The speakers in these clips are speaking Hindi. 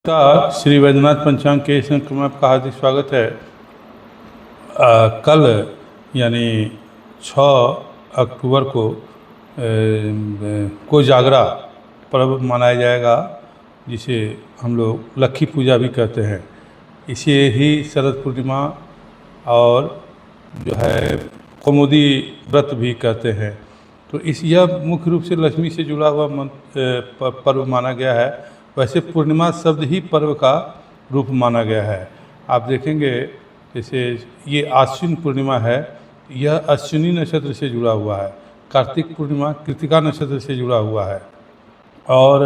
नमस्कार। श्री वैद्यनाथ पंचांग के इस अंक में आपका हार्दिक स्वागत है। कल यानी 6 अक्टूबर को जागरा पर्व मनाया जाएगा, जिसे हम लोग लक्खी पूजा भी कहते हैं। इसे ही शरद पूर्णिमा और जो है कौमुदी व्रत भी कहते हैं। तो यह मुख्य रूप से लक्ष्मी से जुड़ा हुआ पर्व माना गया है। वैसे पूर्णिमा शब्द ही पर्व का रूप माना गया है। आप देखेंगे जैसे ये आश्विन पूर्णिमा है, यह अश्विनी नक्षत्र से जुड़ा हुआ है। कार्तिक पूर्णिमा कृतिका नक्षत्र से जुड़ा हुआ है। और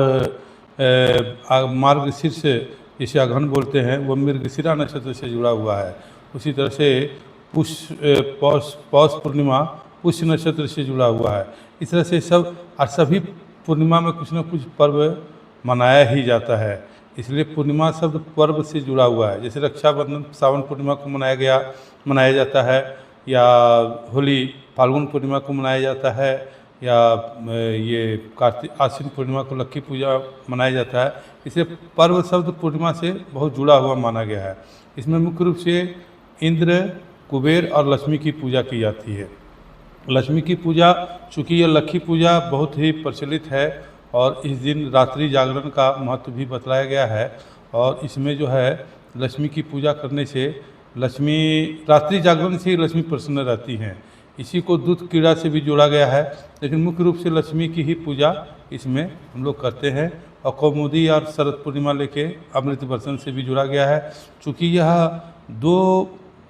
मार्गशीर्ष जिसे अघन बोलते हैं वो मृगशिरा नक्षत्र से जुड़ा हुआ है। उसी तरह से पौष पूर्णिमा पुष्य नक्षत्र से जुड़ा हुआ है। इस तरह से सभी पूर्णिमा में कुछ न कुछ पर्व मनाया ही जाता है। इसलिए पूर्णिमा शब्द पर्व से जुड़ा हुआ है। जैसे रक्षाबंधन सावन पूर्णिमा को मनाया जाता है, या होली फाल्गुन पूर्णिमा को मनाया जाता है, या ये कार्तिक आश्विन पूर्णिमा को लक्खी पूजा मनाया जाता है। इसलिए पर्व शब्द पूर्णिमा से बहुत जुड़ा हुआ माना गया है। इसमें मुख्य रूप से इंद्र, कुबेर और लक्ष्मी की पूजा की जाती है। लक्ष्मी की पूजा, चूँकि यह लक्खी पूजा बहुत ही प्रचलित है और इस दिन रात्रि जागरण का महत्व भी बतलाया गया है। और इसमें जो है लक्ष्मी की पूजा करने से लक्ष्मी, रात्रि जागरण से ही लक्ष्मी प्रसन्न रहती हैं। इसी को दूध क्रीड़ा से भी जोड़ा गया है, लेकिन मुख्य रूप से लक्ष्मी की ही पूजा इसमें हम लोग करते हैं। और कौमुदी और शरद पूर्णिमा लेके अमृत वर्षन से भी जुड़ा गया है। चूँकि यह दो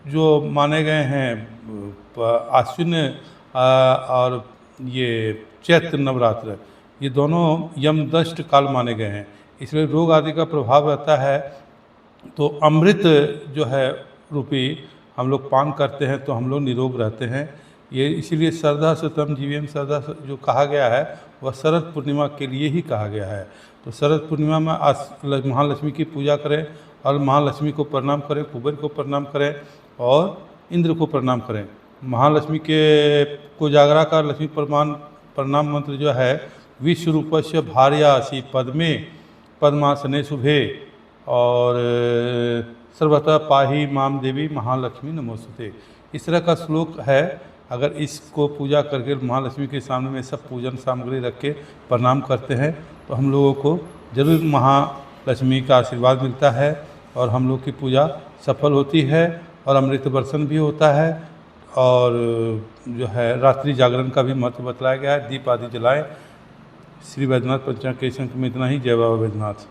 जो माने गए हैं आश्विन और ये चैत्र नवरात्र, ये दोनों यमदष्ट काल माने गए हैं। इसलिए रोग आदि का प्रभाव रहता है। तो अमृत जो है रूपी हम लोग पान करते हैं तो हम लोग निरोग रहते हैं। ये इसीलिए श्रद्धा सतम जीवेम श्रद्धा जो कहा गया है वह शरद पूर्णिमा के लिए ही कहा गया है। तो शरद पूर्णिमा में महालक्ष्मी की पूजा करें और महालक्ष्मी को प्रणाम करें, कुबेर को प्रणाम करें और इंद्र को प्रणाम करें। महालक्ष्मी को जागरा का लक्ष्मी प्रणाम मंत्र जो है, विश्वरूपस्य भार्यासि पद्मे पद्मासने शुभे और सर्वतः पाही माम देवी महालक्ष्मी नमोस्तुते। इस तरह का श्लोक है। अगर इसको पूजा करके महालक्ष्मी के सामने में सब पूजन सामग्री रख के प्रणाम करते हैं तो हम लोगों को जरूर महालक्ष्मी का आशीर्वाद मिलता है और हम लोग की पूजा सफल होती है और अमृत वर्षन भी होता है। और जो है रात्रि जागरण का भी महत्व बतलाया गया है। दीप आदि जलाएं। श्री वैद्यनाथ पंचांग के अंक में इतना ही। जय बाबा वैद्यनाथ।